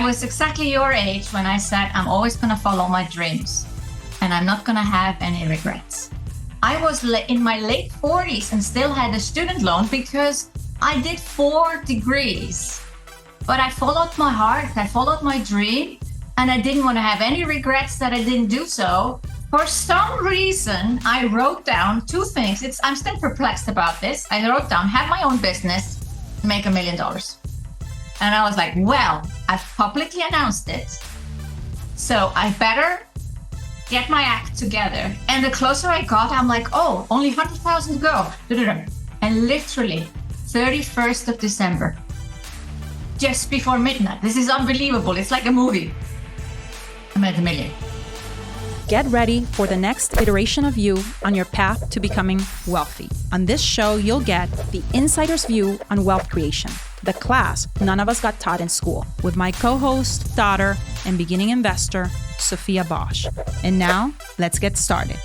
I was exactly your age when I said, I'm always going to follow my dreams and I'm not going to have any regrets. I was in my late 40s and still had a student loan because I did 4 degrees. But I followed my heart, I followed my dream, and I didn't want to have any regrets that I didn't do so. For some reason, I wrote down 2 things. I'm still perplexed about this. I wrote down, have my own business, make $1 million. And I was like, well, I've publicly announced it, so I better get my act together. And the closer I got, I'm like, oh, only 100,000 to go. And literally, 31st of December, just before midnight. This is unbelievable. It's like a movie. I'm at $1 million. Get ready for the next iteration of you on your path to becoming wealthy. On this show, you'll get the insider's view on wealth creation, the class none of us got taught in school, with my co-host, daughter, and beginning investor, Sophia Bosch. And now, let's get started.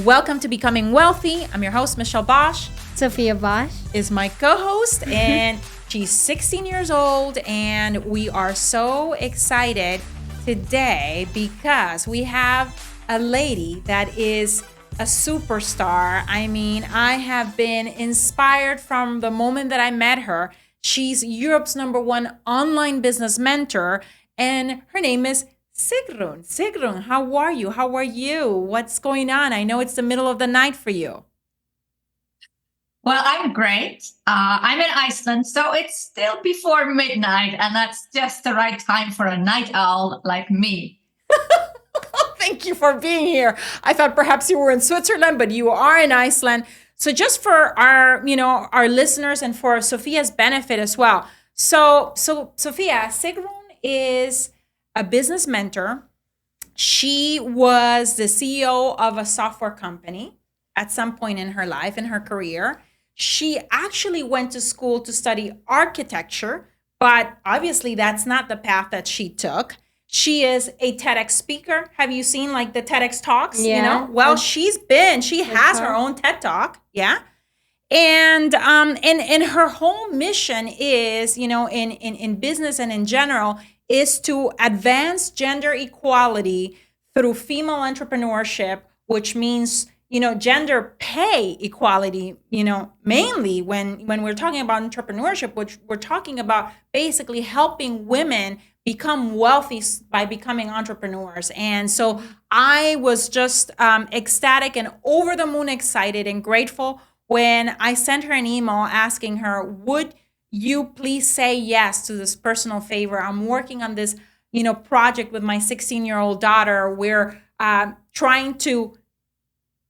Welcome to Becoming Wealthy. I'm your host, Michelle Bosch. Sophia Bosch is my co-host, and she's 16 years old, and we are so excited today because we have a lady that is a superstar. I mean, I have been inspired from the moment that I met her. She's Europe's #1 online business mentor, and her name is Sigrun. Sigrun, how are you? How are you? What's going on? I know it's the middle of the night for you. Well, I'm great. I'm in Iceland, so it's still before midnight, and that's just the right time for a night owl like me. Thank you for being here. I thought perhaps you were in Switzerland, but you are in Iceland. So just for our listeners and for Sophia's benefit as well. So Sophia, Sigrun is a business mentor. She was the CEO of a software company at some point in her life, in her career. She actually went to school to study architecture, but obviously that's not the path that she took. She is a TEDx speaker. Have you seen like the TEDx talks? Yeah. You know? Well, she has her own TED Talk. Yeah. And her whole mission is, in business and in general, is to advance gender equality through female entrepreneurship, which means gender pay equality, mainly when we're talking about entrepreneurship, which we're talking about basically helping women become wealthy by becoming entrepreneurs. And so I was just ecstatic and over the moon excited and grateful when I sent her an email asking her, would you please say yes to this personal favor? I'm working on this, project with my 16-year-old daughter. We're trying to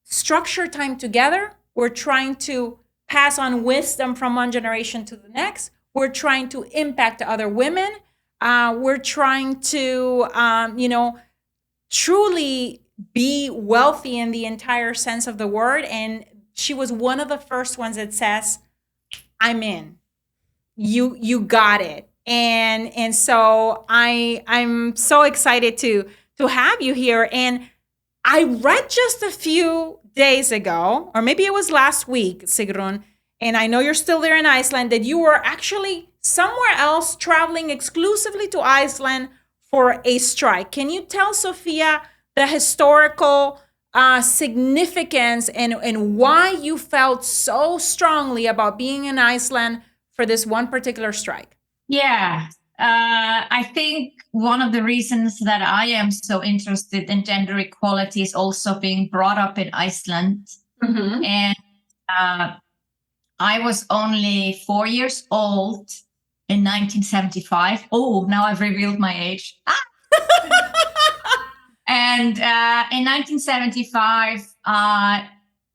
structure time together. We're trying to pass on wisdom from one generation to the next. We're trying to impact other women. We're trying to, truly be wealthy in the entire sense of the word. And she was one of the first ones that says, I'm in. You got it. And so I'm so excited to have you here. And I read just a few days ago, or maybe it was last week, Sigrun, and I know you're still there in Iceland, that you were actually somewhere else traveling exclusively to Iceland for a strike. Can you tell Sophia the historical significance and why you felt so strongly about being in Iceland for this one particular strike? Yeah. I think one of the reasons that I am so interested in gender equality is also being brought up in Iceland. Mm-hmm. And I was only 4 years old in 1975. Oh, now I've revealed my age. And in 1975,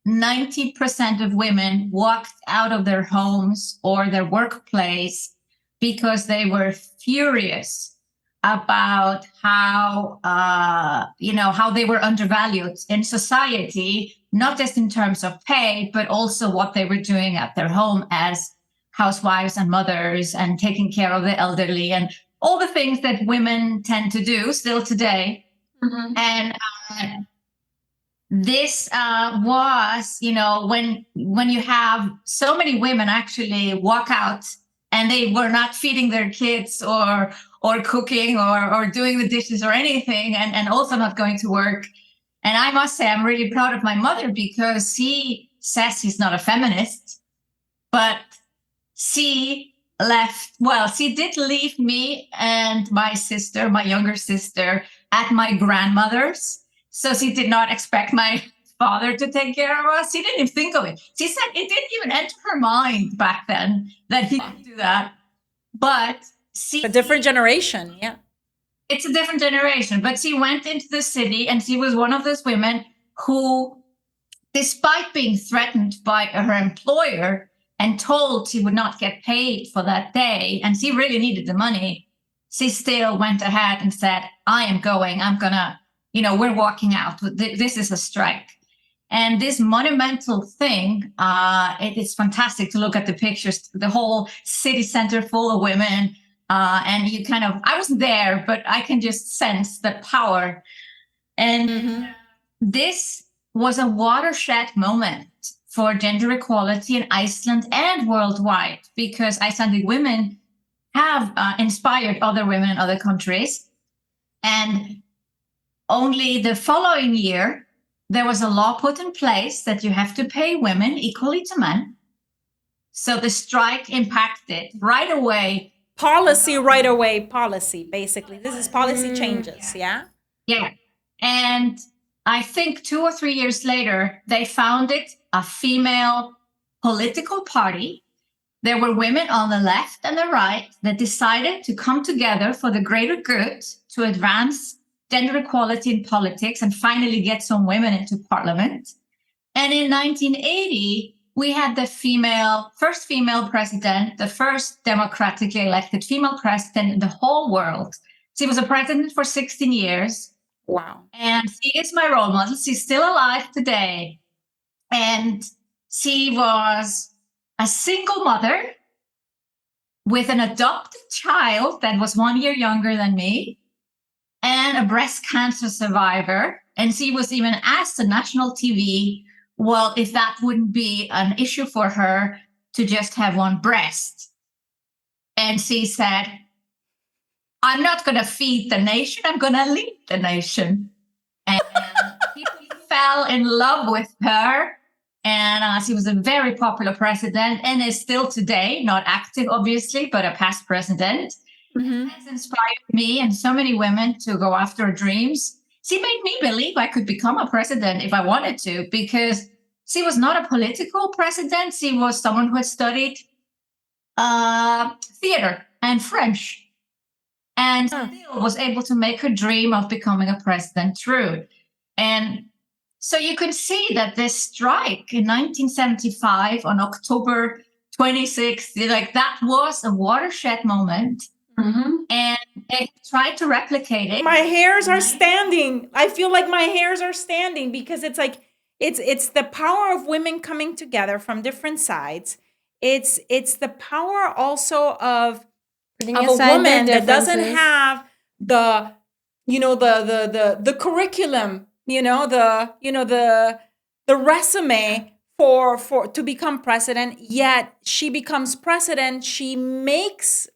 90% of women walked out of their homes or their workplace because they were furious about how they were undervalued in society, not just in terms of pay, but also what they were doing at their home as housewives and mothers and taking care of the elderly and all the things that women tend to do still today. Mm-hmm. And this was, when you have so many women actually walk out and they were not feeding their kids or cooking or doing the dishes or anything, and also not going to work. And I must say, I'm really proud of my mother, because she says she's not a feminist, but she she did leave me and my sister, my younger sister, at my grandmother's. So she did not expect my father to take care of us. She didn't even think of it. She said it didn't even enter her mind back then that he could do that. But A different generation. Yeah. it's a different generation. But she went into the city, and she was one of those women who, despite being threatened by her employer and told she would not get paid for that day, and she really needed the money, she still went ahead and said, I am going, I'm gonna, we're walking out. This is a strike. And this monumental thing, it is fantastic to look at the pictures, the whole city center full of women. And you I wasn't there, but I can just sense the power. And this was a watershed moment for gender equality in Iceland and worldwide, because Icelandic women have inspired other women in other countries. And only the following year, there was a law put in place that you have to pay women equally to men. So the strike impacted right away. Policy right away, policy, basically. This is policy changes, yeah? Yeah. And I think 2 or 3 years later, they founded a female political party. There were women on the left and the right that decided to come together for the greater good to advance gender equality in politics and finally get some women into parliament. And in 1980, we had the first female president, the first democratically elected female president in the whole world. She was a president for 16 years. Wow. And she is my role model. She's still alive today. And she was a single mother with an adopted child that was 1 year younger than me, and a breast cancer survivor. And she was even asked on national TV, well, if that wouldn't be an issue for her to just have one breast. And she said, I'm not going to feed the nation, I'm going to lead the nation. And people fell in love with her. And she was a very popular president, and is still today, not active, obviously, but a past president. Has inspired me and so many women to go after her dreams. She made me believe I could become a president if I wanted to, because she was not a political president. She was someone who had studied theater and French, and still was able to make her dream of becoming a president true. And so you can see that this strike in 1975 on October 26th, that was a watershed moment. And they tried to replicate it. My hairs are standing. I feel like my hairs are standing, because it's like it's the power of women coming together from different sides. It's the power also of a woman that doesn't have the the curriculum, the resume for to become president, yet she becomes president. She makes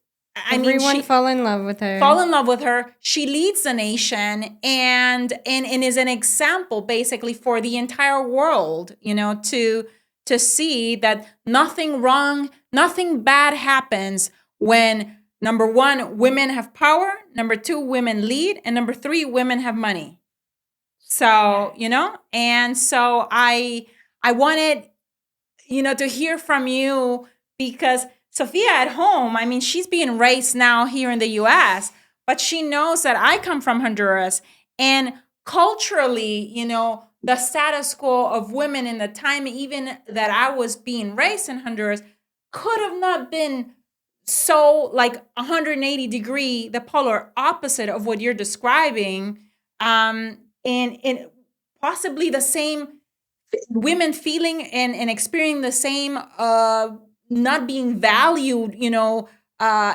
everyone fall in love with her. Fall in love with her. She leads the nation and is an example basically for the entire world, to see that nothing wrong, nothing bad happens when, number one, women have power, number two, women lead, and number three, women have money. So, and so I wanted, to hear from you, because Sophia at home, she's being raised now here in the US, but she knows that I come from Honduras, and culturally, the status quo of women in the time even that I was being raised in Honduras could have not been so 180-degree, the polar opposite of what you're describing, and possibly the same women feeling and experiencing the same not being valued,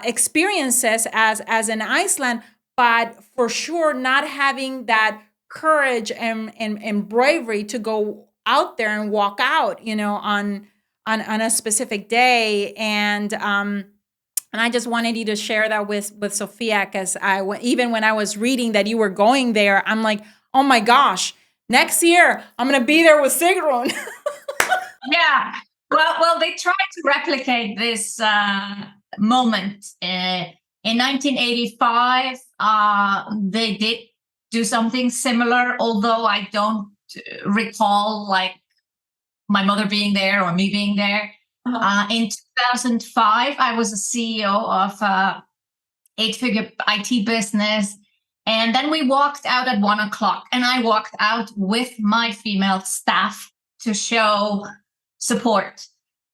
experiences as in Iceland, but for sure not having that courage and bravery to go out there and walk out, on a specific day. And And I just wanted you to share that with Sophia, because even when I was reading that you were going there, I'm like, oh my gosh, next year I'm going to be there with Sigrun. Yeah. Well, they tried to replicate this moment in 1985. They did do something similar, although I don't recall like my mother being there or me being there. In 2005, I was a CEO of a 8-figure IT business. And then we walked out at 1:00, and I walked out with my female staff to show support.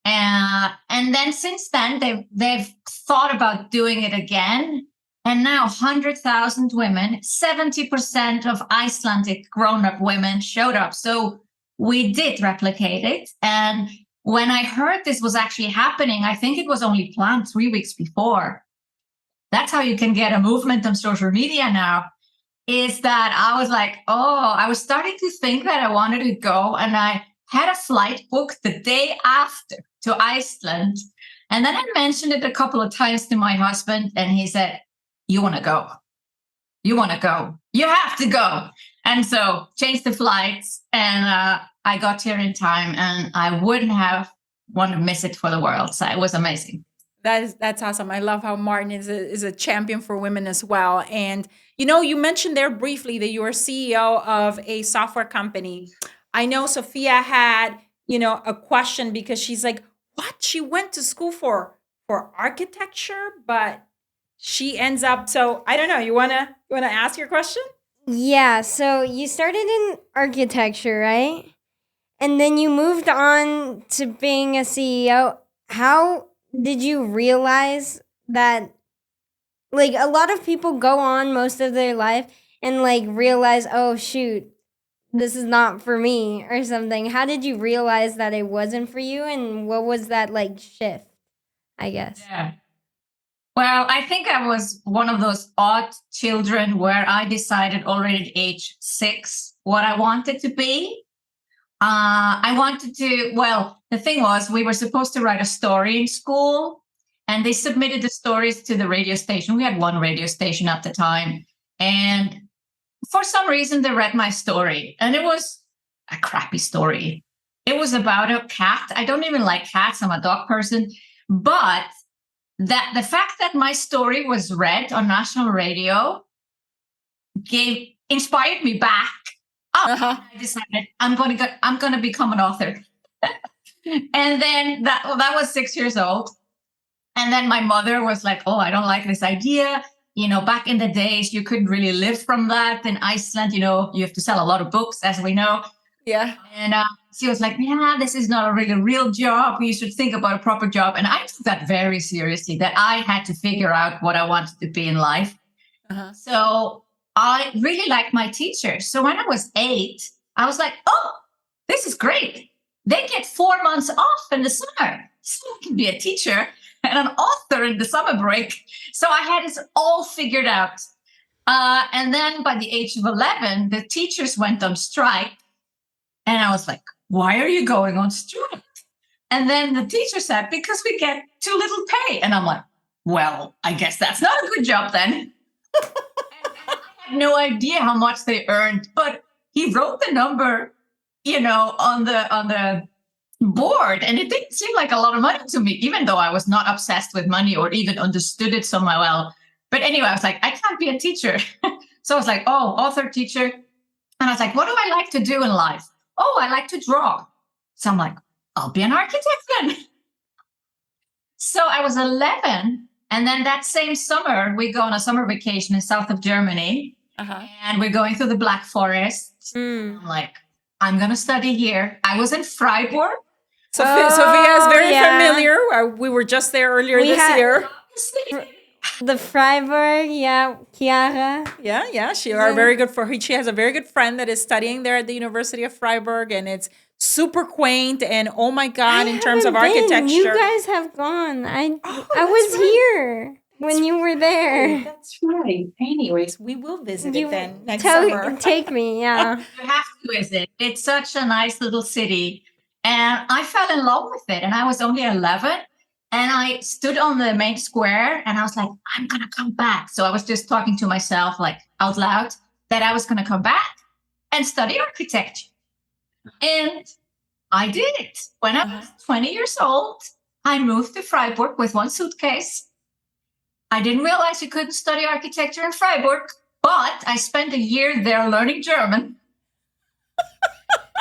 And then since then, they've thought about doing it again. And now 100,000 women, 70% of Icelandic grown-up women showed up. So we did replicate it. And when I heard this was actually happening, I think it was only planned 3 weeks before. That's how you can get a movement on social media now, is that I was like, I was starting to think that I wanted to go. And I had a flight booked the day after to Iceland. And then I mentioned it a couple of times to my husband, and he said, you want to go? You want to go? You have to go. And so changed the flights, and I got here in time, and I wouldn't have wanted to miss it for the world. So it was amazing. That's awesome. I love how Martin is a champion for women as well. And, you mentioned there briefly that you are CEO of a software company. I know Sophia had, a question, because she's like, what? She went to school for architecture, but she ends up. So I don't know. You wanna ask your question? Yeah. So you started in architecture, right? And then you moved on to being a CEO. How did you realize that, like, a lot of people go on most of their life and like realize, oh shoot, this is not for me or something. How did you realize that it wasn't for you, and what was that like shift, I guess? Yeah. Well, I think I was one of those odd children where I decided already at age 6 what I wanted to be. The thing was, we were supposed to write a story in school, and they submitted the stories to the radio station. We had one radio station at the time. And for some reason, they read my story, and it was a crappy story. It was about a cat. I don't even like cats. I'm a dog person. But that the fact that my story was read on national radio inspired me back. I decided I'm going to become an author. And then that was 6 years old. And then my mother was like, oh, I don't like this idea. Back in the days, you couldn't really live from that. In Iceland, you have to sell a lot of books, as we know. Yeah. And she was like, yeah, this is not a really real job. You should think about a proper job. And I took that very seriously, that I had to figure out what I wanted to be in life. So I really liked my teachers. So when I was 8, I was like, oh, this is great. They get 4 months off in the summer. So I can be a teacher and an author in the summer break. So I had this all figured out. And then by the age of 11, the teachers went on strike. And I was like, why are you going on strike? And then the teacher said, because we get too little pay. And I'm like, well, I guess that's not a good job then. I had no idea how much they earned, but he wrote the number, on the board, and it didn't seem like a lot of money to me, even though I was not obsessed with money or even understood it so well. But anyway, I was like, I can't be a teacher. So I was like, oh, author, teacher. And I was like, what do I like to do in life? Oh, I like to draw. So I'm like, I'll be an architect then. So I was 11. And then that same summer, we go on a summer vacation in south of Germany. And we're going through the Black Forest. I'm like, I'm going to study here. I was in Freiburg. Sophia is very familiar. We were just there earlier this year. The Freiburg, Chiara. Yeah. She has a very good friend that is studying there at the University of Freiburg, and it's super quaint. And oh my God, in terms of architecture, you guys have gone. I was here when you were there. That's right. Anyways, we will visit it then next summer. Take me, yeah. You have to visit. It's such a nice little city. And I fell in love with it. And I was only 11. And I stood on the main square and I was like, I'm going to come back. So I was just talking to myself like out loud that I was going to come back and study architecture. And I did it. When I was 20 years old, I moved to Freiburg with one suitcase. I didn't realize you couldn't study architecture in Freiburg, but I spent a year there learning German.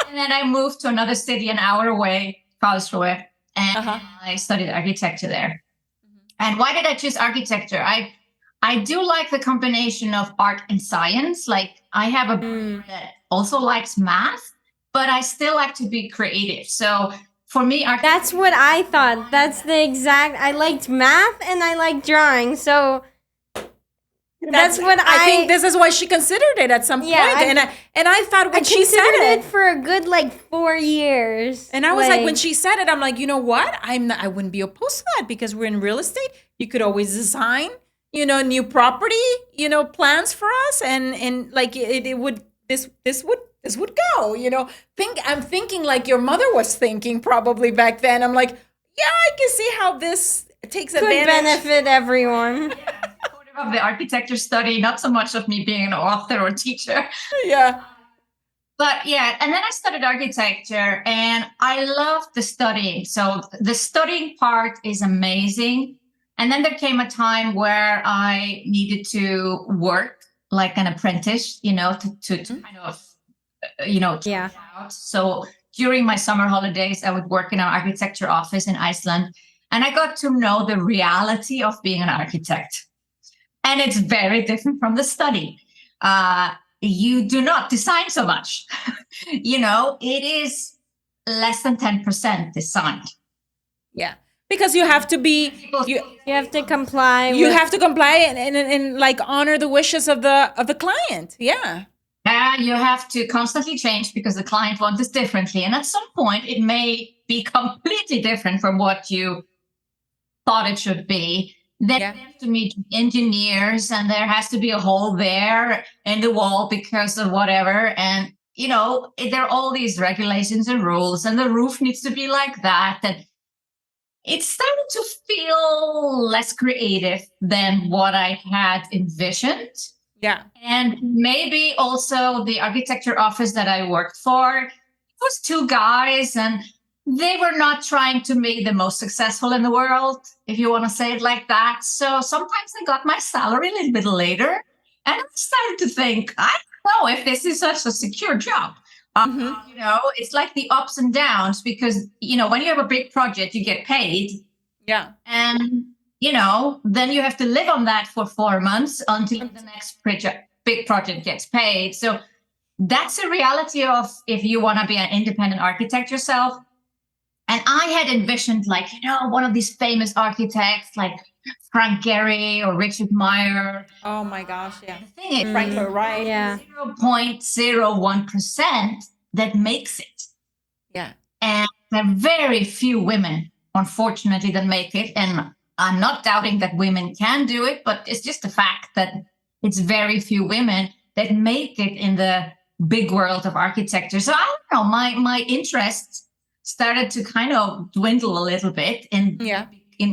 And then I moved to another city an hour away, Karlsruhe, and I studied architecture there. And why did I choose architecture? I do like the combination of art and science. Like I have a brother that also likes math, but I still like to be creative. So for me, That's what I thought. That's the exact. I liked math and I liked drawing. So that's what I think this is why she considered it at some point. And I thought when she said considered it for a good 4 years. And I was like, when she said it, I'm like, you know what? I wouldn't be opposed to that because we're in real estate. You could always design, new property, plans for us, and like it would this would go. I'm thinking like your mother was thinking probably back then. I'm like, yeah, I can see how this takes advantage. Could benefit everyone. Of the architecture study, not so much of me being an author or teacher. Yeah. But yeah, and then I studied architecture and I loved the studying. So the studying part is amazing. And then there came a time where I needed to work like an apprentice, to kind of, Yeah. out. So during my summer holidays, I would work in an architecture office in Iceland. And I got to know the reality of being an architect. And it's very different from the study. You do not design so much. It is less than 10% designed. Yeah. Because you have to be you have to comply. You have to comply and like honor the wishes of the client. Yeah. Yeah, you have to constantly change because the client wants this differently. And at some point it may be completely different from what you thought it should be. Then you have to meet engineers and there has to be a hole there in the wall because of whatever. And, there are all these regulations and rules and the roof needs to be like that. And it started to feel less creative than what I had envisioned. Yeah. And maybe also the architecture office that I worked for, it was two guys and they were not trying to be the most successful in the world, if you want to say it like that. So sometimes I got my salary a little bit later and I started to think, I don't know if this is such a secure job. It's like the ups and downs because, when you have a big project, you get paid. Yeah. And, then you have to live on that for 4 months until the next big project gets paid. So that's a reality of if you want to be an independent architect yourself. And I had envisioned one of these famous architects like Frank Gehry or Richard Meyer. Oh my gosh, yeah. The thing is, Frank Lloyd Wright. Yeah. 0.01% that makes it. Yeah. And there are very few women, unfortunately, that make it. And I'm not doubting that women can do it, but it's just a fact that it's very few women that make it in the big world of architecture. So I don't know, my interests started to kind of dwindle a little bit in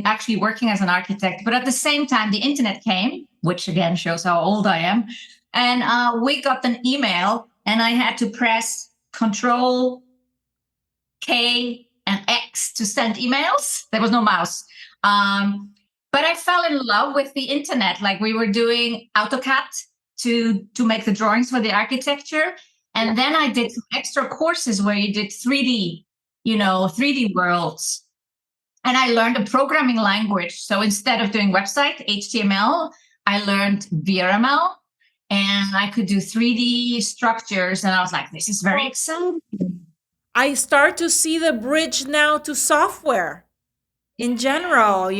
actually working as an architect. But at the same time, the internet came, which again shows how old I am. And we got an email and I had to press Control K and X to send emails. There was no mouse. But I fell in love with the internet. Like we were doing AutoCAD to make the drawings for the architecture. And then I did some extra courses where you did 3D 3D worlds. And I learned a programming language. So instead of doing website HTML, I learned VRML and I could do 3D structures. And I was like, this is very exciting. I start to see the bridge now to software in general,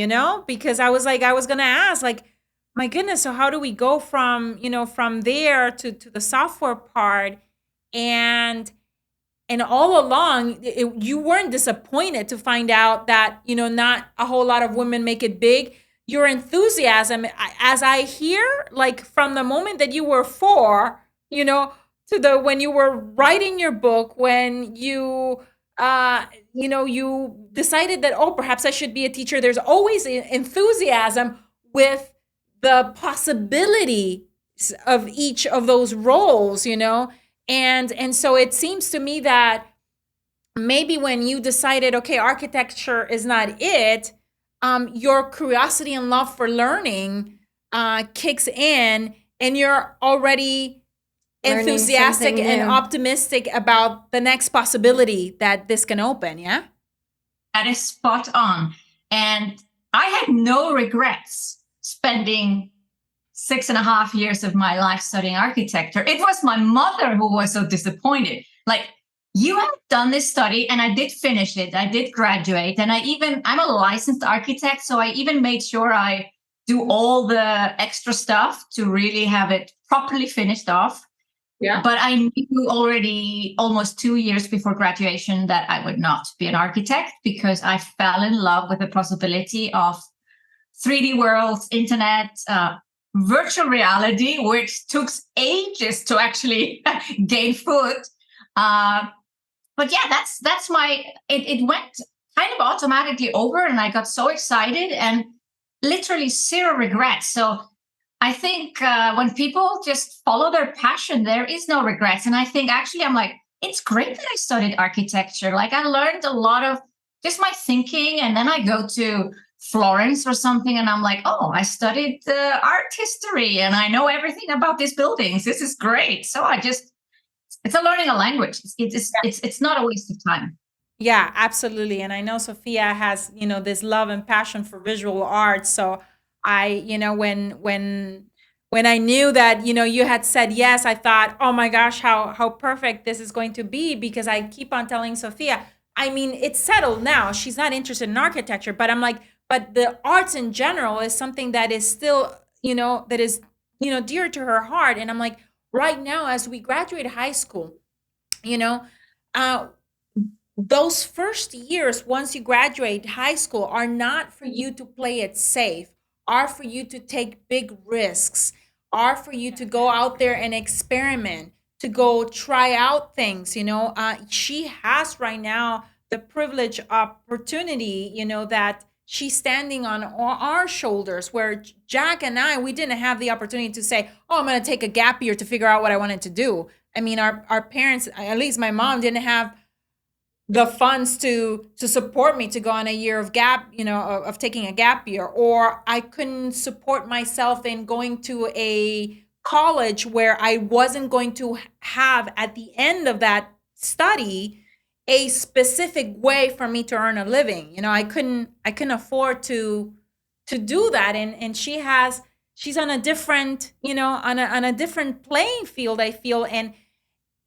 because I was going to ask, my goodness, so how do we go from there to the software part? And all along, you weren't disappointed to find out that, not a whole lot of women make it big. Your enthusiasm, as I hear, from the moment that you were 4, to when you were writing your book, when you you decided that, oh, perhaps I should be a teacher. There's always enthusiasm with the possibility of each of those roles, and so it seems to me that maybe when you decided, okay, architecture is not it, your curiosity and love for learning kicks in, and you're already enthusiastic and optimistic about the next possibility that this can open. Yeah, that is spot on. And I had no regrets spending 6.5 years of my life studying architecture. It was my mother who was so disappointed. Like, you have done this study, and I did finish it. I did graduate, and I'm a licensed architect, so I even made sure I do all the extra stuff to really have it properly finished off. Yeah. But I knew already almost 2 years before graduation that I would not be an architect, because I fell in love with the possibility of 3D worlds, internet, virtual reality, which took ages to actually gain foot. But yeah, that's it went kind of automatically over, and I got so excited and literally zero regrets. So I think when people just follow their passion, there is no regrets. And I think actually I'm like, it's great that I studied architecture. Like, I learned a lot of just my thinking, and then I go to Florence or something, and I'm like, oh, I studied art history, and I know everything about these buildings. This is great. So it's a learning a language. It's not a waste of time. Yeah, absolutely. And I know Sophia has, this love and passion for visual arts. So I, when I knew that, you had said yes, I thought, oh my gosh, how perfect this is going to be, because I keep on telling Sophia, I mean, it's settled now. She's not interested in architecture, but I'm like, but the arts in general is something that is still, that is, dear to her heart. And I'm like, right now, as we graduate high school, those first years, once you graduate high school, are not for you to play it safe, are for you to take big risks, are for you to go out there and experiment, to go try out things. She has right now the privilege opportunity, that she's standing on our shoulders, where Jack and I, we didn't have the opportunity to say, oh, I'm going to take a gap year to figure out what I wanted to do. I mean, our parents, at least my mom, didn't have the funds to support me to go on a year of gap, of taking a gap year, or I couldn't support myself in going to a college where I wasn't going to have at the end of that study a specific way for me to earn a living. I couldn't afford to do that. And she's on a different, on a different playing field, I feel. And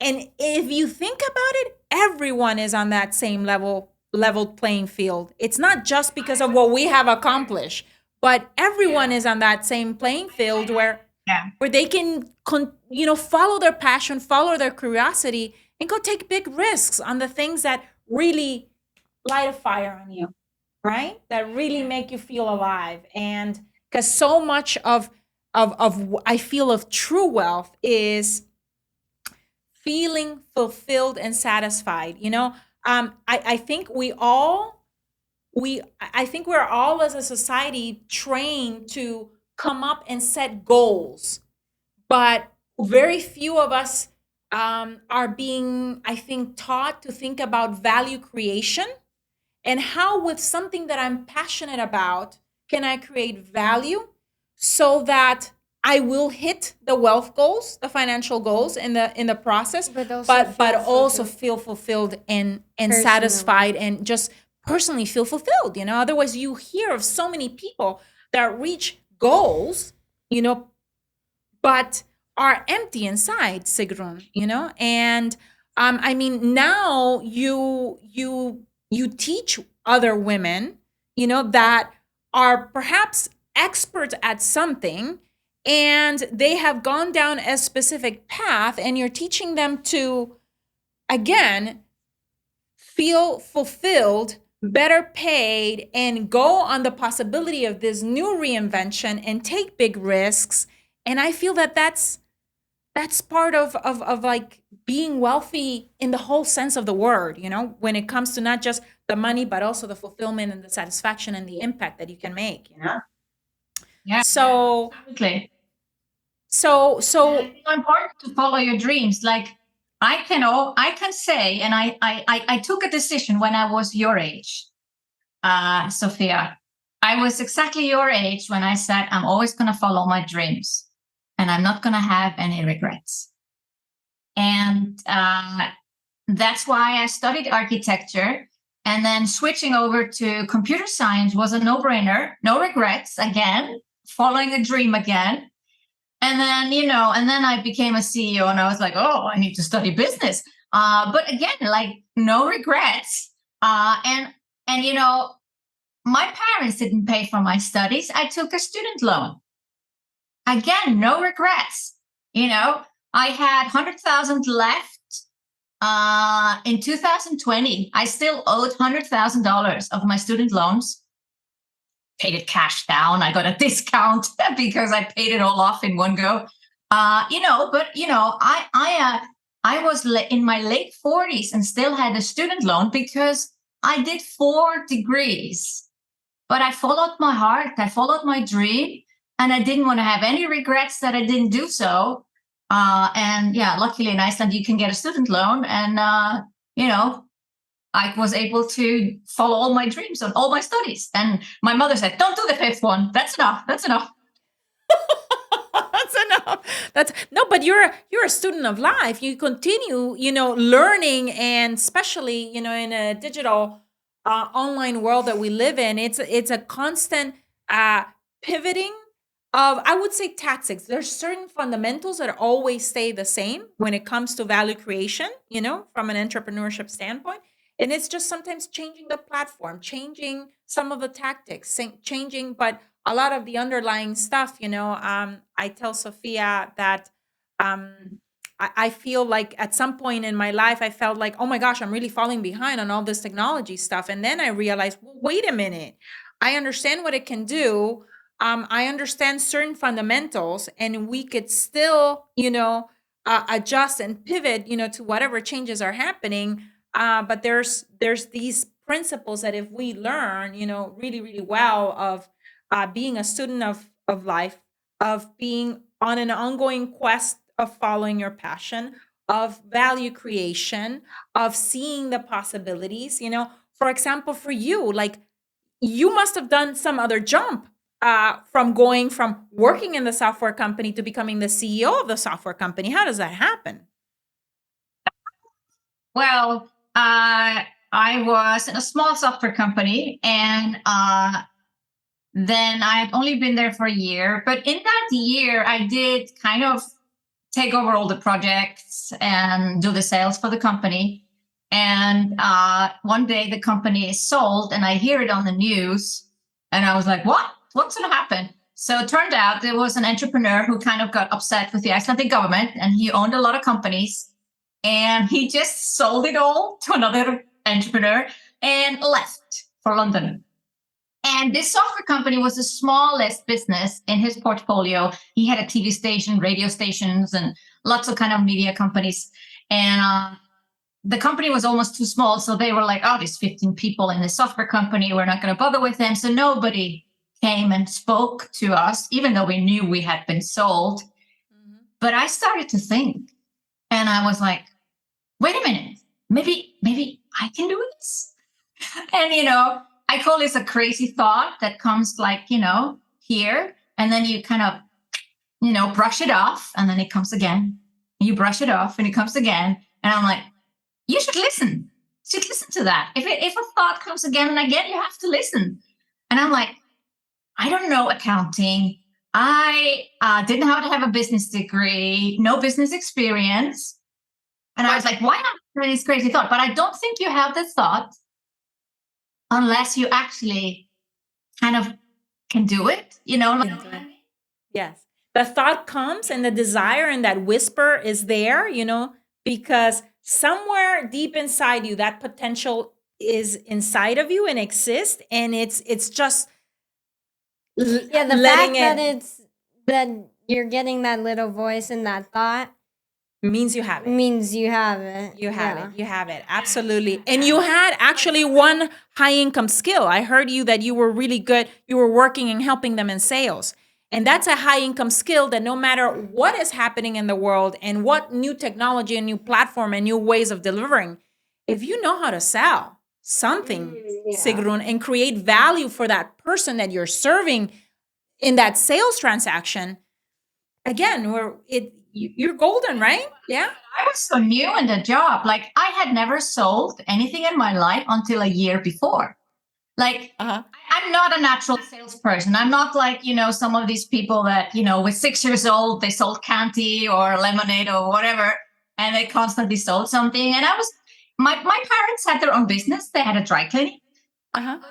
if you think about it, everyone is on that same leveled playing field. It's not just because of what we have accomplished, but everyone is on that same playing field where they can, follow their passion, follow their curiosity, and go take big risks on the things that really light a fire on you, right? That really make you feel alive. And because so much of I feel of true wealth is feeling fulfilled and satisfied. I think we're all as a society trained to come up and set goals, but very few of us are being, I think, taught to think about value creation and how, with something that I'm passionate about, can I create value so that I will hit the wealth goals, the financial goals in the process, but also feel fulfilled and satisfied, and just personally feel fulfilled. Otherwise you hear of so many people that reach goals, but are empty inside, Sigrun, and I mean, now you teach other women, that are perhaps experts at something, and they have gone down a specific path, and you're teaching them to, again, feel fulfilled, better paid, and go on the possibility of this new reinvention and take big risks. And I feel that that's that's part of like being wealthy in the whole sense of the word, when it comes to not just the money, but also the fulfillment and the satisfaction and the impact that you can make. Yeah, So, absolutely. so, And so, it's so important to follow your dreams. Like I can say, and I took a decision when I was your age, Sophia. I was exactly your age when I said I'm always going to follow my dreams, and I'm not going to have any regrets. And that's why I studied architecture. And then switching over to computer science was a no-brainer. No regrets again, following a dream again. And then, and then I became a CEO and I was like, oh, I need to study business. But again, like no regrets. And my parents didn't pay for my studies. I took a student loan. Again, no regrets. I had 100,000 left in 2020. I still owed $100,000 of my student loans. Paid it cash down. I got a discount because I paid it all off in one go. I was in my late 40s and still had a student loan because I did 4 degrees. But I followed my heart. I followed my dream, and I didn't want to have any regrets that I didn't do so. And yeah, luckily in Iceland you can get a student loan, and I was able to follow all my dreams and all my studies. And my mother said, "Don't do the 5th one. That's enough. That's enough." that's enough. That's no, but you're a student of life. You continue, learning, and especially, in a digital online world that we live in, it's a constant pivoting of, I would say, tactics. There's certain fundamentals that always stay the same when it comes to value creation, from an entrepreneurship standpoint. And it's just sometimes changing the platform, changing some of the tactics, changing, but a lot of the underlying stuff, I tell Sophia that I feel like at some point in my life, I felt like, oh my gosh, I'm really falling behind on all this technology stuff. And then I realized, well, wait a minute. I understand what it can do. I understand certain fundamentals, and we could still, adjust and pivot, to whatever changes are happening. But there's these principles that if we learn, really, really well, of being a student of life, of being on an ongoing quest of following your passion, of value creation, of seeing the possibilities. For example, for you, like, you must have done some other jump from going from working in the software company to becoming the CEO of the software company. How does that happen? Well, I was in a small software company, and then I had only been there for a year. But in that year, I did kind of take over all the projects and do the sales for the company. And one day the company is sold, and I hear it on the news, and I was like, what? What's going to happen? So it turned out there was an entrepreneur who kind of got upset with the Icelandic government, and he owned a lot of companies. And he just sold it all to another entrepreneur and left for London. And this software company was the smallest business in his portfolio. He had a TV station, radio stations, and lots of kind of media companies. And the company was almost too small. So they were like, oh, there's 15 people in this software company. We're not going to bother with them. So nobody came and spoke to us, even though we knew we had been sold. Mm-hmm. But I started to think, and I was like, wait a minute, maybe I can do this. And, I call this a crazy thought that comes like, here, and then you kind of, brush it off, and then it comes again. And you brush it off, and it comes again. And I'm like, you should listen. You should listen to that. If a thought comes again and again, you have to listen. And I'm like, I don't know accounting. I didn't know how to have a business degree, no business experience. And I was like, why not have this crazy thought? But I don't think you have the thought unless you actually kind of can do it, Yes. The thought comes, and the desire and that whisper is there, because somewhere deep inside you, that potential is inside of you and exists. And it's just the fact that you're getting that little voice and that thought means you have it. Means you have it. You have Yeah. it. You have it. Absolutely. And you had actually one high income skill. I heard you that you were really good. You were working and helping them in sales. And that's a high income skill that no matter what is happening in the world and what new technology and new platform and new ways of delivering, if you know how to sell something, Sigrun, and create value for that person that you're serving in that sales transaction, again, you're golden, right? Yeah. I was so new in the job. Like I had never sold anything in my life until a year before. Like I'm not a natural salesperson. I'm not like, some of these people that, with 6 years old, they sold candy or lemonade or whatever, and they constantly sold something. And my parents had their own business. They had a dry cleaning. But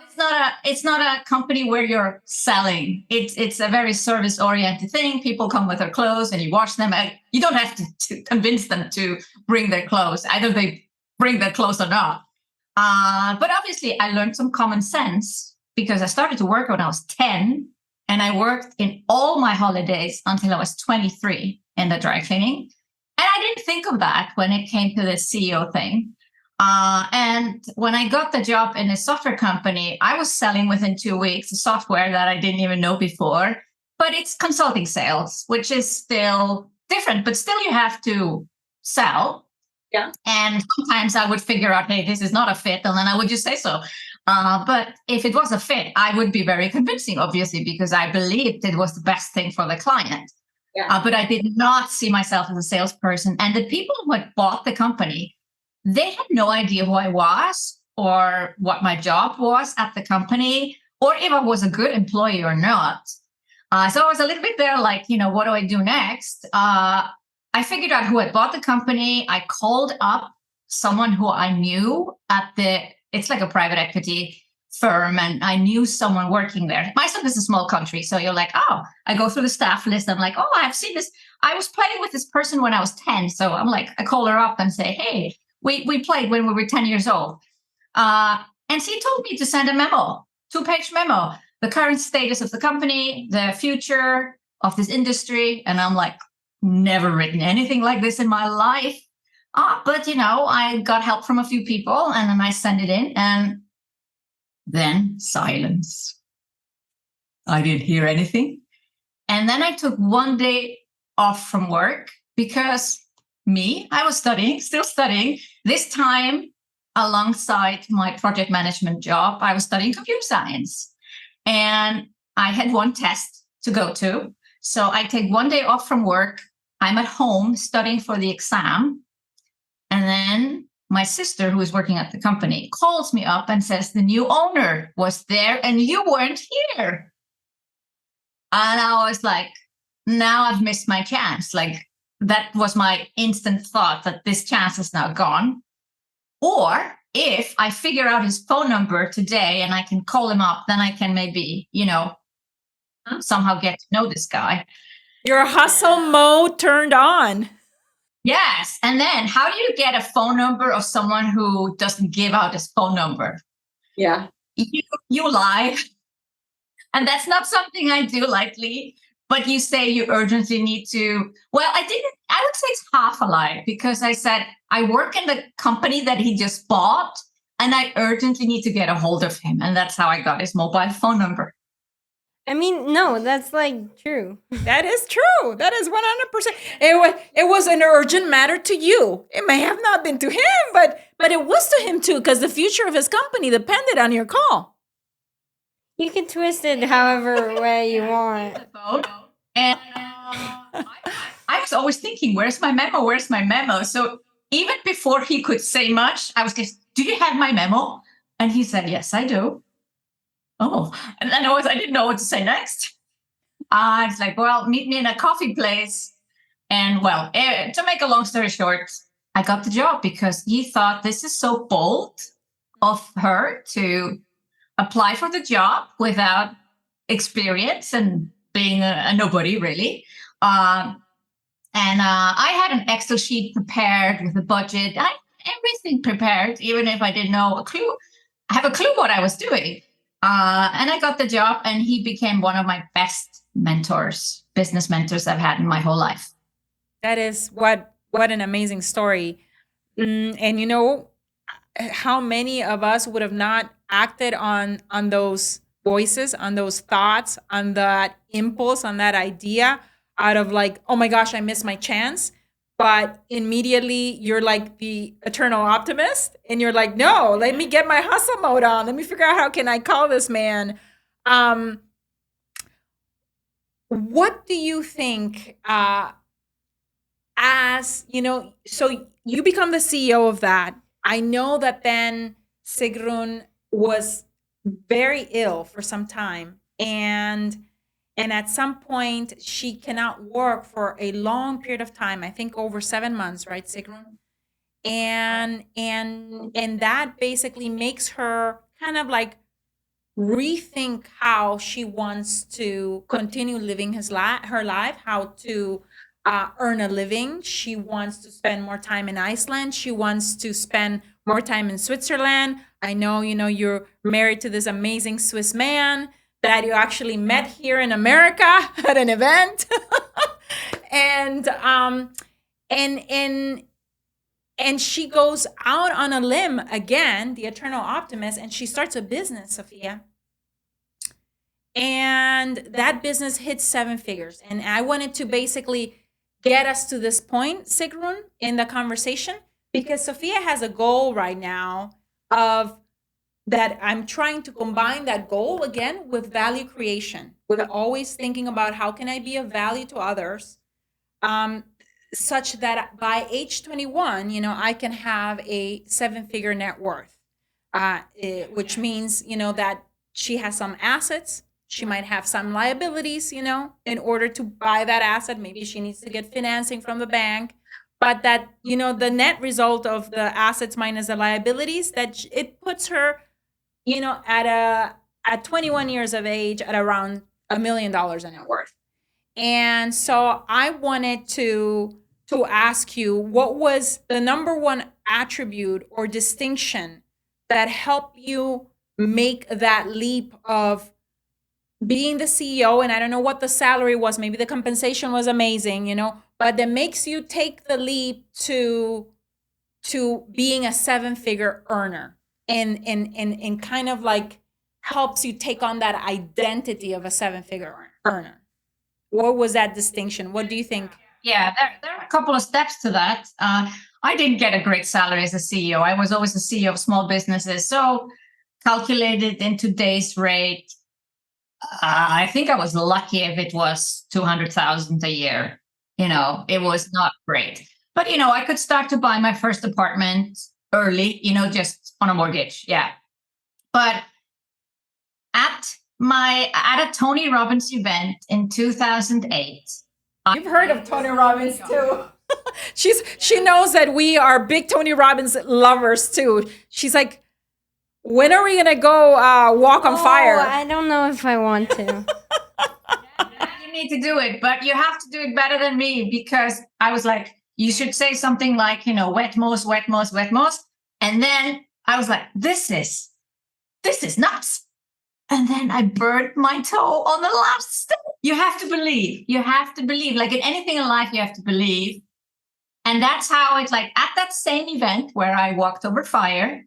it's not a company where you're selling. It's a very service oriented thing. People come with their clothes and you wash them. And you don't have to convince them to bring their clothes. Either they bring their clothes or not. But obviously I learned some common sense because I started to work when I was 10 and I worked in all my holidays until I was 23 in the dry cleaning. And I didn't think of that when it came to the CEO thing. And when I got the job in a software company, I was selling within 2 weeks a software that I didn't even know before, but it's consulting sales, which is still different, but still you have to sell. Yeah. And sometimes I would figure out, hey, this is not a fit. And then I would just say so. But if it was a fit, I would be very convincing, obviously, because I believed it was the best thing for the client. Yeah. But I did not see myself as a salesperson. And the people who had bought the company, they had no idea who I was or what my job was at the company or if I was a good employee or not. So I was a little bit there like, what do I do next? I figured out who had bought the company. I called up someone who I knew it's like a private equity firm, and I knew someone working there. Iceland is a small country. So you're like, I go through the staff list. I'm like, I've seen this. I was playing with this person when I was 10. So I'm like, I call her up and say, hey, we played when we were 10 years old. And she told me to send a memo, 2-page memo, the current status of the company, the future of this industry. And I'm like, never written anything like this in my life. But, I got help from a few people and then I sent it in and then silence. I didn't hear anything. And then I took 1 day off from work because I was still studying. This time, alongside my project management job, I was studying computer science. And I had one test to go to. So I take 1 day off from work. I'm at home studying for the exam. And then my sister, who is working at the company, calls me up and says, the new owner was there and you weren't here. And I was like, now I've missed my chance. Like, that was my instant thought that this chance is now gone. Or if I figure out his phone number today and I can call him up, then I can maybe, somehow get to know this guy. Your hustle mode turned on. Yes. And then how do you get a phone number of someone who doesn't give out his phone number? Yeah. You lie. And that's not something I do lightly. But you say you urgently need to, I would say it's half a lie because I said, I work in the company that he just bought and I urgently need to get a hold of him. And that's how I got his mobile phone number. I mean, no, that's like true. That is true. That is 100%. It was an urgent matter to you. It may have not been to him, but it was to him too, because the future of his company depended on your call. You can twist it however way you want. And I was always thinking, where's my memo? Where's my memo? So even before he could say much, I was just, do you have my memo? And he said, yes, I do. Oh, and then I didn't know what to say next. I was like, well, meet me in a coffee place. And to make a long story short, I got the job because he thought this is so bold of her to apply for the job without experience and being a nobody, really. And I had an Excel sheet prepared with a budget. Everything prepared, even if I didn't know I have a clue what I was doing. And I got the job, and he became one of my best business mentors I've had in my whole life. That is what What an amazing story. And you know how many of us would have not acted on those voices, on those thoughts, on that impulse, on that idea, out of like, oh my gosh, I missed my chance. But immediately you're like the eternal optimist, and you're like, no, let me get my hustle mode on. Let me figure out how can I call this man. What do you think, as you know, so you become the CEO of that. I know that then Sigrun was very ill for some time, and at some point she cannot work for a long period of time. I think over 7 months, right, Sigrun? And that basically makes her kind of like rethink how she wants to continue living her life, how to earn a living. She wants to spend more time in Iceland. She wants to spend more time in Switzerland. I know, you know, you're married to this amazing Swiss man that you actually met here in America at an event. and and she goes out on a limb again, the eternal optimist, and she starts a business, Sophia. And that business hits 7 figures. And I wanted to basically get us to this point, Sigrun, in the conversation, because Sophia has a goal right now of that I'm trying to combine that goal again with value creation, with always thinking about how can I be of value to others, such that by age 21, you know, I can have a 7-figure net worth, which means, you know, that she has some assets. She might have some liabilities, you know, in order to buy that asset. Maybe she needs to get financing from the bank. But that, you know, the net result of the assets minus the liabilities, that it puts her, you know, at 21 years of age at around $1 million in net worth. And so I wanted to ask you, what was the number one attribute or distinction that helped you make that leap of being the CEO? And I don't know what the salary was, maybe the compensation was amazing, you know, but that makes you take the leap to being a 7-figure earner, and kind of like helps you take on that identity of a 7-figure earner. What was that distinction? What do you think? Yeah, there are a couple of steps to that. I didn't get a great salary as a CEO. I was always a CEO of small businesses. So calculated in today's rate, I think I was lucky if it was 200,000 a year. You know, it was not great. But, you know, I could start to buy my first apartment early, you know, just on a mortgage. Yeah. But at a Tony Robbins event in 2008. You've heard of Tony Robbins too. She knows that we are big Tony Robbins lovers too. She's like, when are we gonna go walk on fire? I don't know if I want to. You need to do it, but you have to do it better than me, because I was like, you should say something like, you know, wet moss, wet moss, wet moss. And then I was like, this is nuts. And then I burnt my toe on the last step. You have to believe. You have to believe. Like in anything in life, you have to believe. And that's how it's like at that same event where I walked over fire,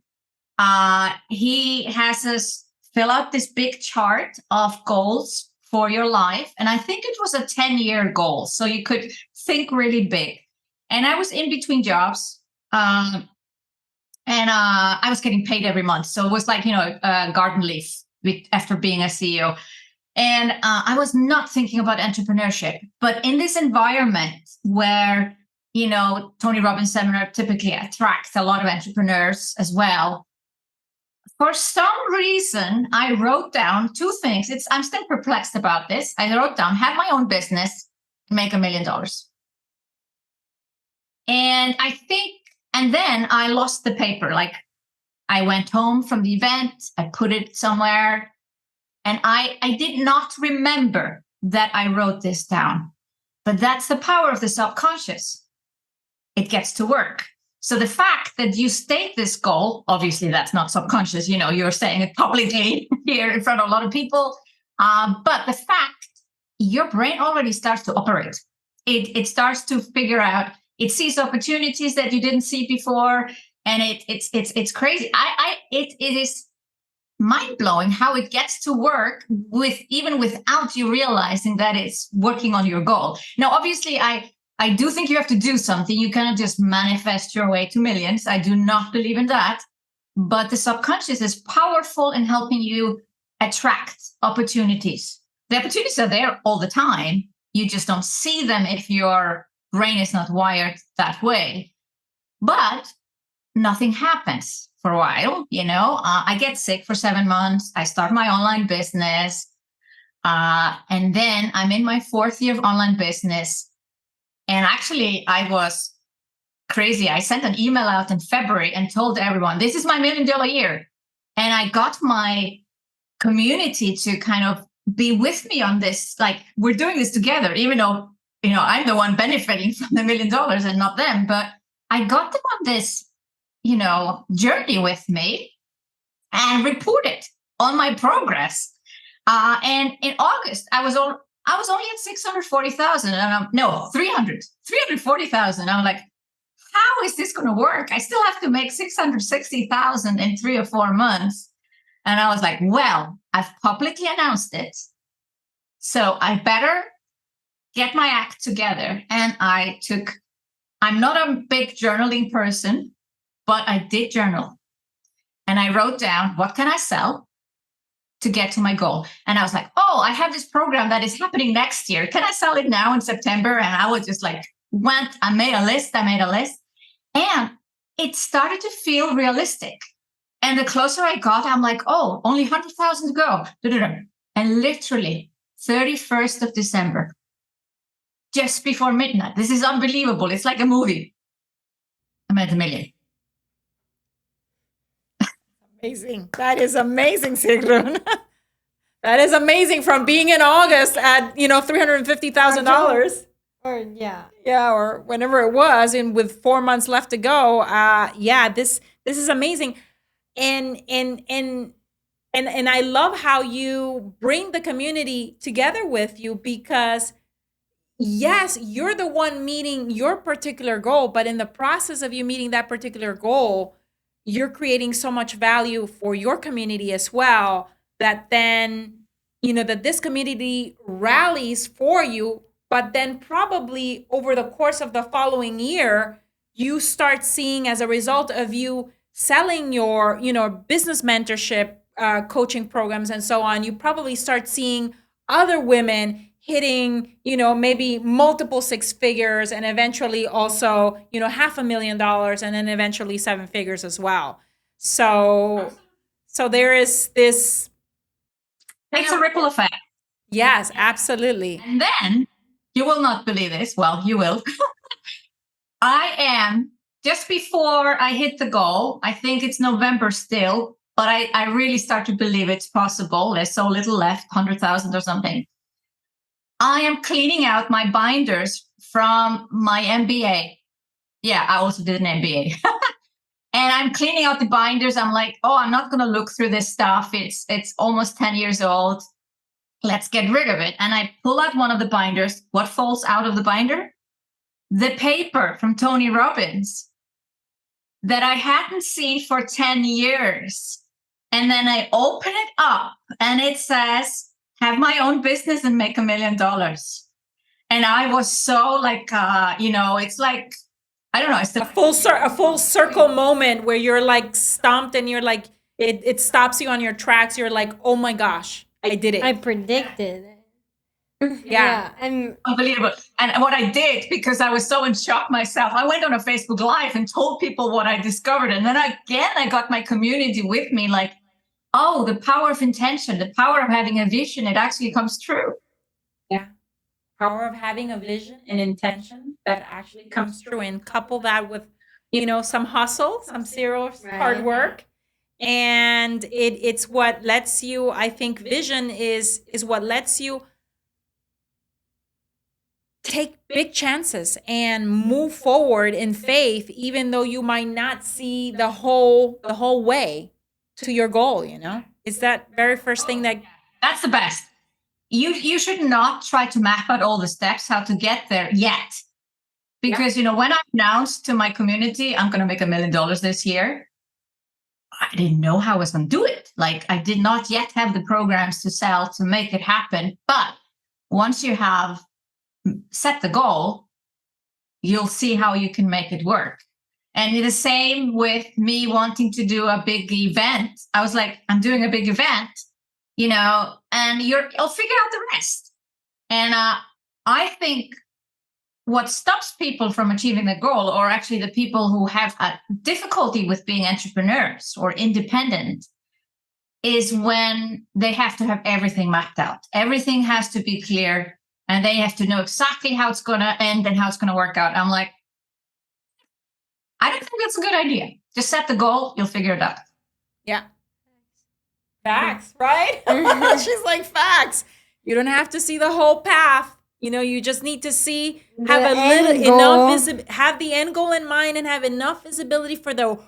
he has us fill out this big chart of goals for your life. And I think it was a 10-year goal. So you could think really big. And I was in between jobs. And I was getting paid every month. So it was like, you know, garden leave after being a CEO. And I was not thinking about entrepreneurship. But in this environment where, you know, Tony Robbins seminar typically attracts a lot of entrepreneurs as well, for some reason, I wrote down 2 things. I'm still perplexed about this. I wrote down, have my own business, make $1 million. And then I lost the paper. Like I went home from the event, I put it somewhere, and I did not remember that I wrote this down. But that's the power of the subconscious. It gets to work. So the fact that you state this goal, obviously that's not subconscious, you know, you're saying it publicly here in front of a lot of people. But the fact your brain already starts to operate. It starts to figure out, it sees opportunities that you didn't see before, and it's crazy. It is mind-blowing how it gets to work with even without you realizing that it's working on your goal. Now, obviously, I do think you have to do something. You cannot just manifest your way to millions. I do not believe in that. But the subconscious is powerful in helping you attract opportunities. The opportunities are there all the time. You just don't see them if your brain is not wired that way. But nothing happens for a while. I get sick for 7 months. I start my online business. And then I'm in my 4th year of online business. And actually, I was crazy. I sent an email out in February and told everyone, this is my $1 million year. And I got my community to kind of be with me on this. Like, we're doing this together, even though, I'm the one benefiting from the $1 million and not them. But I got them on this, journey with me and reported on my progress. And in August, I was only at 640,000. No, 340,000. I'm like, how is this going to work? I still have to make 660,000 in 3 or 4 months. And I was like, well, I've publicly announced it, so I better get my act together. And I'm not a big journaling person, but I did journal. And I wrote down, what can I sell to get to my goal? And I was like, oh, I have this program that is happening next year. Can I sell it now in September? And I was just like, I made a list. And it started to feel realistic. And the closer I got, I'm like, oh, only 100,000 to go. And literally 31st of December, just before midnight. This is unbelievable. It's like a movie. I'm at $1 million. Amazing. That is amazing, Sigrun. That is amazing, from being in August at, $350,000. Or whenever it was, and with 4 months left to go. This is amazing. And I love how you bring the community together with you, because yes, you're the one meeting your particular goal, but in the process of you meeting that particular goal, you're creating so much value for your community as well, that then, that this community rallies for you. But then probably over the course of the following year, you start seeing, as a result of you selling your, business mentorship, coaching programs and so on, you probably start seeing other women hitting, maybe multiple 6 figures, and eventually also, $500,000, and then eventually 7 figures as well. So there is this. It's a ripple effect. Yes, absolutely. And then you will not believe this. Well, you will. I am just before I hit the goal. I think it's November still, but I really start to believe it's possible. There's so little left, 100,000 or something. I am cleaning out my binders from my MBA. Yeah, I also did an MBA. And I'm cleaning out the binders. I'm like, oh, I'm not going to look through this stuff. It's almost 10 years old. Let's get rid of it. And I pull out one of the binders. What falls out of the binder? The paper from Tony Robbins that I hadn't seen for 10 years. And then I open it up and it says, have my own business and make $1 million. And I was so like, it's like, I don't know. It's a full circle moment where you're like stumped, and you're like, it stops you on your tracks. You're like, oh my gosh, I did it. I predicted it. Yeah. Unbelievable. And what I did, because I was so in shock myself, I went on a Facebook Live and told people what I discovered. And then I got my community with me, like, oh, the power of intention, the power of having a vision, it actually comes true. Yeah. Power of having a vision and intention that actually comes true, and couple that with, some hustle, some serious hard work. And it's what lets you, I think vision is what lets you take big chances and move forward in faith, even though you might not see the whole way to your goal. It's that very first thing that's the best. You should not try to map out all the steps how to get there yet. Because, when I announced to my community, I'm going to make $1 million this year, I didn't know how I was going to do it. Like, I did not yet have the programs to sell to make it happen. But once you have set the goal, you'll see how you can make it work. And the same with me wanting to do a big event. I was like, I'm doing a big event, and you'll figure out the rest. And I think what stops people from achieving the goal, or actually the people who have a difficulty with being entrepreneurs or independent, is when they have to have everything mapped out. Everything has to be clear, and they have to know exactly how it's going to end and how it's going to work out. I'm like, I don't think that's a good idea. Just set the goal, you'll figure it out. Yeah. Facts, right? She's like, facts. You don't have to see the whole path. You just need to see, have have the end goal in mind and have enough visibility for the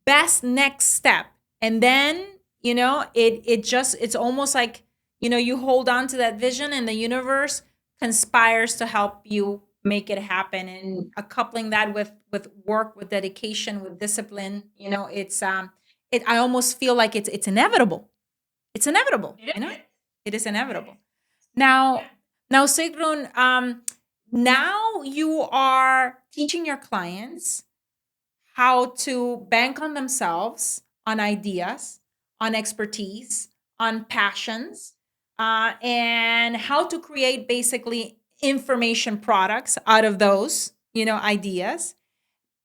best next step. And then, it's almost like, you hold on to that vision and the universe conspires to help you make it happen. And coupling that with work, with dedication, with discipline, I almost feel like it's inevitable. It's inevitable. It is inevitable. Now, Sigrun, now you are teaching your clients how to bank on themselves, on ideas, on expertise, on passions, and how to create basically information products out of those, ideas,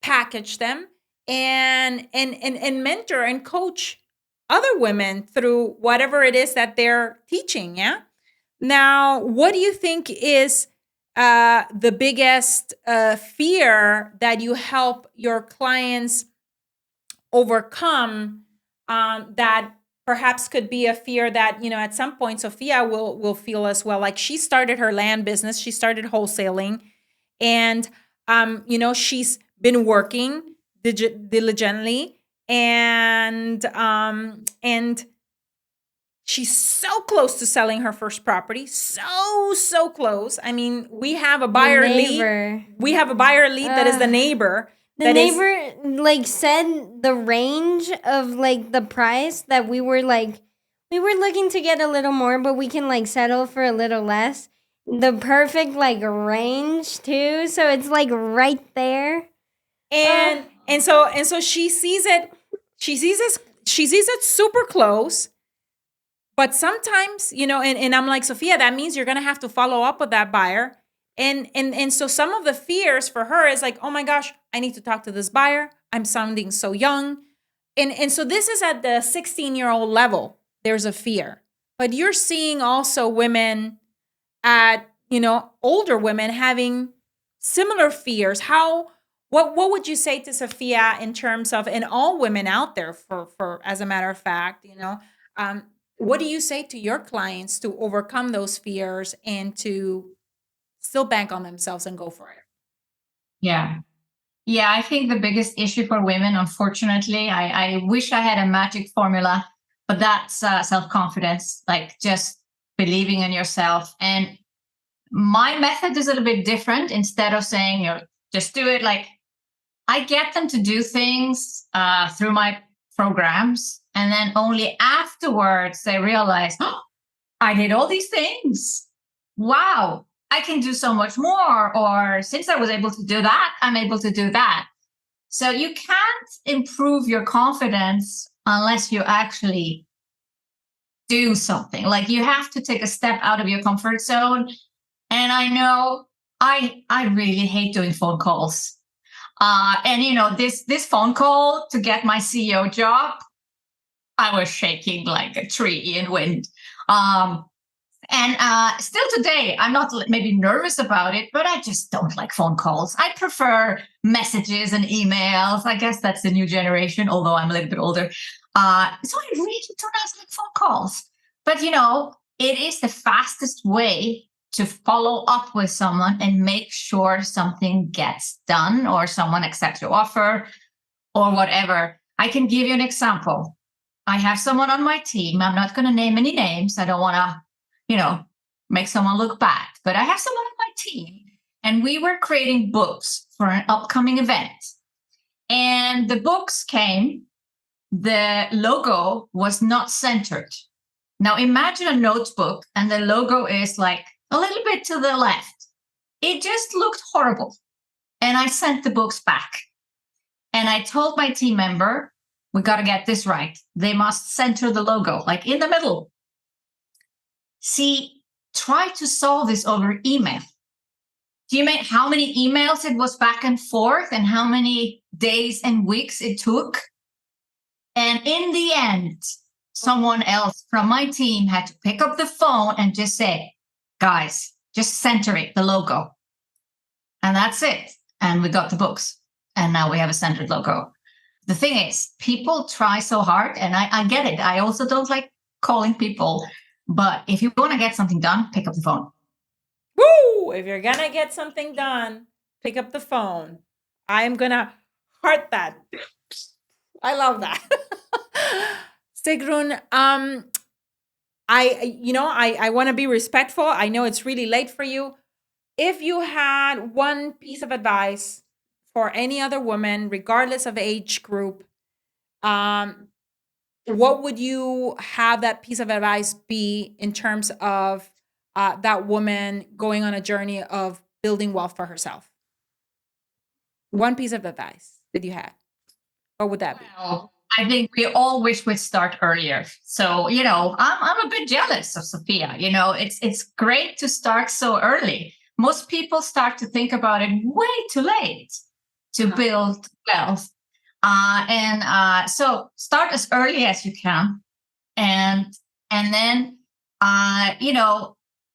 package them, and mentor and coach other women through whatever it is that they're teaching. Yeah. Now, what do you think is the biggest fear that you help your clients overcome, that perhaps could be a fear that, at some point Sophia will feel as well? Like, she started her land business, she started wholesaling, and, she's been working diligently, and she's so close to selling her first property. So close. I mean, we have a buyer lead. We have a buyer lead that is the neighbor. The neighbor said the range of the price that we were looking to get a little more, but we can settle for a little less. The perfect range too. So it's right there. And so she sees it. She sees it super close. But sometimes, and I'm like, Sophia, that means you're going to have to follow up with that buyer. And so some of the fears for her is like, oh my gosh, I need to talk to this buyer. I'm sounding so young. And so this is at the 16-year-old level. There's a fear. But you're seeing also women at, older women having similar fears. What would you say to Sophia in terms of, and all women out there for as a matter of fact, what do you say to your clients to overcome those fears and to still bank on themselves and go for it? Yeah. Yeah, I think the biggest issue for women, unfortunately, I wish I had a magic formula, but that's self-confidence, just believing in yourself. And my method is a little bit different. Instead of saying, just do it, I get them to do things through my programs. And then only afterwards they realize, oh, I did all these things. Wow, I can do so much more. Or since I was able to do that, I'm able to do that. So you can't improve your confidence unless you actually do something. You have to take a step out of your comfort zone. And I know I really hate doing phone calls. And this phone call to get my CEO job, I was shaking like a tree in wind. And still today, I'm not maybe nervous about it, but I just don't like phone calls. I prefer messages and emails. I guess that's the new generation, although I'm a little bit older. So I really do not like phone calls. But, it is the fastest way to follow up with someone and make sure something gets done or someone accepts your offer or whatever. I can give you an example. I have someone on my team. I'm not going to name any names. I don't want to, make someone look bad. But I have someone on my team and we were creating books for an upcoming event. And the books came, the logo was not centered. Now imagine a notebook and the logo is like a little bit to the left. It just looked horrible. And I sent the books back. And I told my team member, we got to get this right. They must center the logo, like in the middle. See, try to solve this over email. Do you mean how many emails it was back and forth and how many days and weeks it took? And in the end, someone else from my team had to pick up the phone and just say, guys, just center it, the logo. And that's it. And we got the books. And now we have a centered logo. The thing is, people try so hard, and I get it. I also don't like calling people. But if you want to get something done, pick up the phone. Woo! If you're going to get something done, pick up the phone. I'm going to heart that. I love that. Sigrun, I want to be respectful. I know it's really late for you. If you had one piece of advice for any other woman, regardless of age group, what would you have that piece of advice be in terms of that woman going on a journey of building wealth for herself? One piece of advice that you had. What would that be? Well, I think we all wish we'd start earlier. So, I'm a bit jealous of Sophia. It's great to start so early. Most people start to think about it way too late to build wealth. So start as early as you can. And then,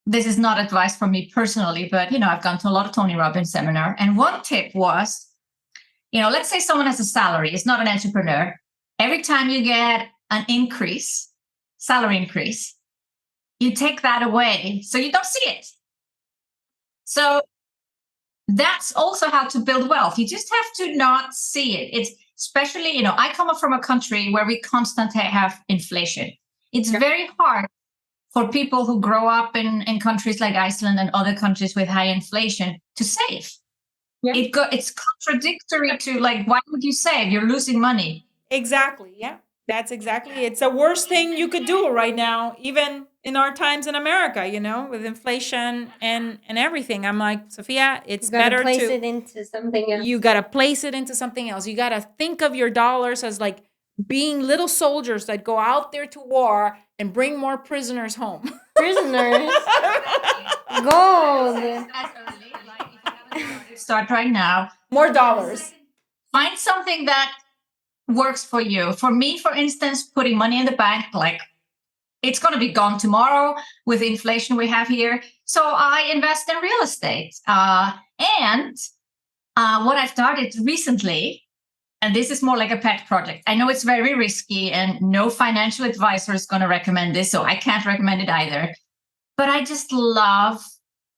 this is not advice from me personally, but, I've gone to a lot of Tony Robbins seminar. And one tip was, let's say someone has a salary, is not an entrepreneur. Every time you get an salary increase, you take that away so you don't see it. So that's also how to build wealth. You just have to not see it. It's especially, I come from a country where we constantly have inflation. It's very hard for people who grow up in countries like Iceland and other countries with high inflation to save. Yeah. It's contradictory to, like, why would you save? You're losing money. Exactly. Yeah, that's exactly. It's the worst thing you could do right now, even in our times in America, with inflation and everything. I'm like, Sophia, it's better to place it into something else. You got to place it into something else. You got to think of your dollars as like being little soldiers that go out there to war and bring more prisoners home. Prisoners? Gold. Start right now. More dollars. Find something that works for you. For me, for instance, putting money in the bank, like, it's going to be gone tomorrow with the inflation we have here. So I invest in real estate. And what I've started recently, and this is more like a pet project. I know it's very risky and no financial advisor is going to recommend this, so I can't recommend it either. But I just love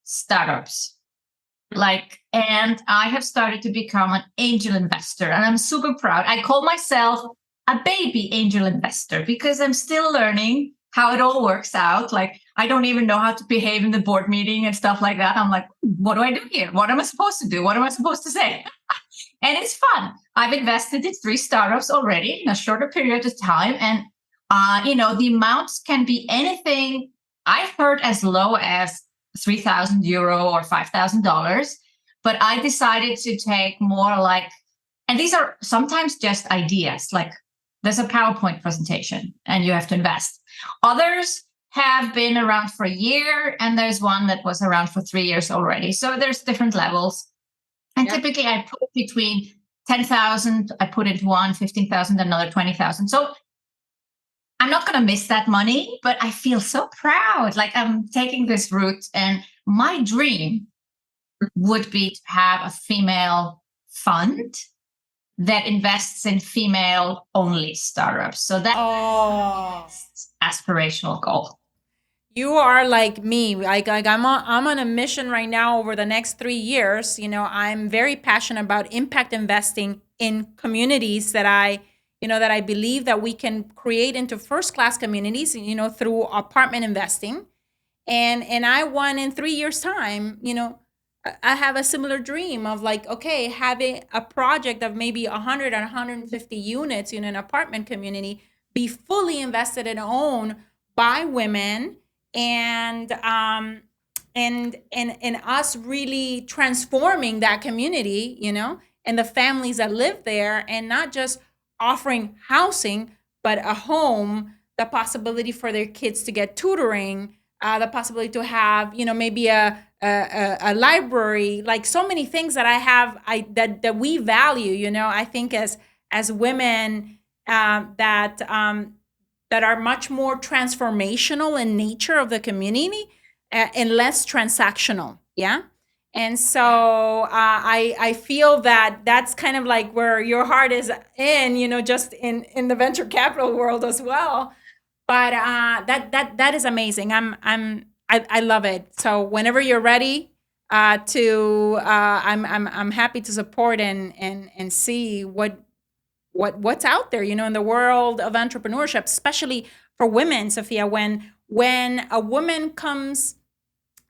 startups. And I have started to become an angel investor, and I'm super proud. I call myself a baby angel investor because I'm still learning how it all works out. Like, I don't even know how to behave in the board meeting and stuff like that. I'm like, what do I do here? What am I supposed to do? What am I supposed to say? And it's fun. I've invested in 3 startups already in a shorter period of time. And, the amounts can be anything. I've heard as low as €3,000 or $5,000. But I decided to take more like, and these are sometimes just ideas, like there's a PowerPoint presentation and you have to invest. Others have been around for a year, and there's one that was around for 3 years already. So there's different levels. And typically I put between 10,000, I put into one, 15,000, another 20,000. So I'm not going to miss that money, but I feel so proud. Like, I'm taking this route, and my dream would be to have a female fund that invests in female only startups. So that's aspirational goal. You are like me. Like I'm on a mission right now over the next 3 years. I'm very passionate about impact investing in communities that I believe that we can create into first-class communities, through apartment investing. And I want in 3 years' time, I have a similar dream of like, okay, having a project of maybe 100 and 150 units in an apartment community be fully invested and owned by women, and and us really transforming that community, and the families that live there, and not just offering housing, but a home, the possibility for their kids to get tutoring, the possibility to have, maybe a library, like so many things that that we value. I think as women, that are much more transformational in nature of the community, and less transactional. Yeah. And so I feel that that's kind of like where your heart is in, just in the venture capital world as well. But that is amazing. I love it. So whenever you're ready, I'm happy to support and see what's out there, in the world of entrepreneurship, especially for women, Sophia. When a woman comes,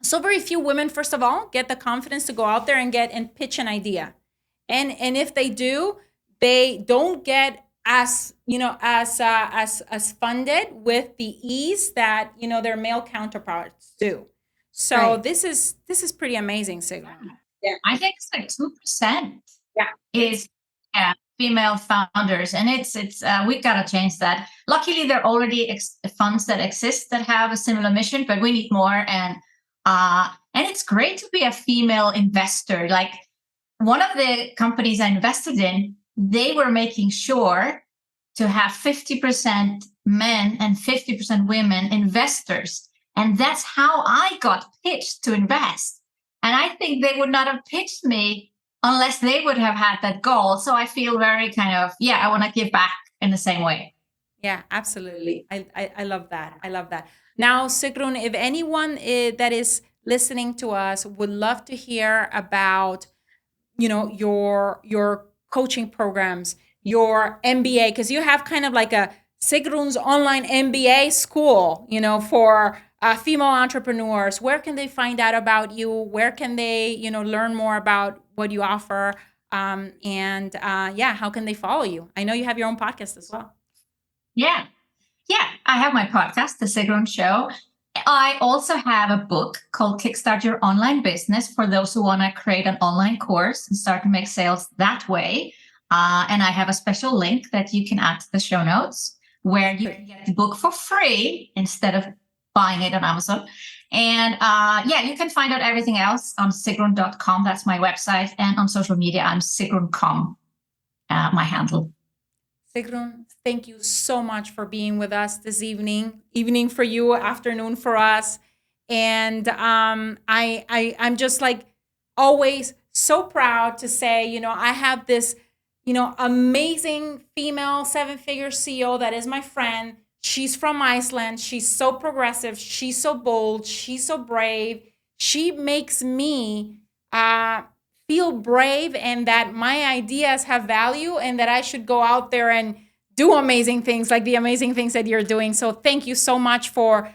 so very few women, first of all, get the confidence to go out there and pitch an idea, and if they do, they don't get as funded with the ease that their male counterparts do. So Right. this is pretty amazing, Sigrun. Yeah. I think it's like 2% Yeah. is female founders, and it's we gotta change that. Luckily, there are already funds that exist that have a similar mission, but we need more. And it's great to be a female investor. Like, one of the companies I invested in, they were making sure to have 50% men and 50% women investors. And that's how I got pitched to invest. And I think they would not have pitched me unless they would have had that goal. So I feel very kind of, I want to give back in the same way. Yeah, absolutely. I love that. I love that. Now, Sigrun, if anyone that is listening to us would love to hear about, your coaching programs, your MBA, because you have kind of like a Sigrun's online MBA school, for female entrepreneurs. Where can they find out about you? Where can they, learn more about what you offer? How can they follow you? I know you have your own podcast as well. Yeah. I have my podcast, The Sigrun Show. I also have a book called Kickstart Your Online Business for those who want to create an online course and start to make sales that way. And I have a special link that you can add to the show notes, where you can get the book for free instead of buying it on Amazon. And you can find out everything else on sigrun.com. That's my website. And on social media, I'm sigrun.com, my handle. Sigrun, thank you so much for being with us this evening. Evening for you, afternoon for us. And I'm just like always so proud to say, I have this, amazing female 7-figure CEO that is my friend. She's from Iceland. She's so progressive. She's so bold. She's so brave. She makes me feel brave, and that my ideas have value, and that I should go out there and do amazing things, like the amazing things that you're doing. So thank you so much for,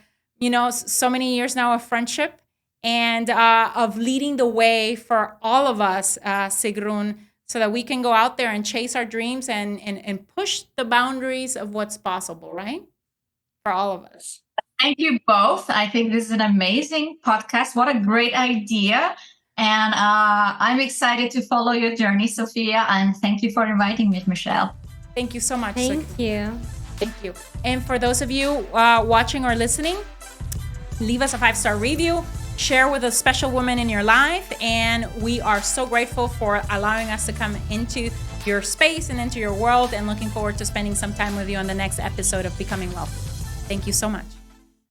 so many years now of friendship, and of leading the way for all of us, Sigrun, so that we can go out there and chase our dreams and push the boundaries of what's possible, right? For all of us. Thank you both. I think this is an amazing podcast. What a great idea. And I'm excited to follow your journey, Sophia. And thank you for inviting me, Michelle. Thank you so much. Thank you. Thank you. And for those of you watching or listening, leave us a 5-star review, share with a special woman in your life. And we are so grateful for allowing us to come into your space and into your world, and looking forward to spending some time with you on the next episode of Becoming Wealthy. Thank you so much.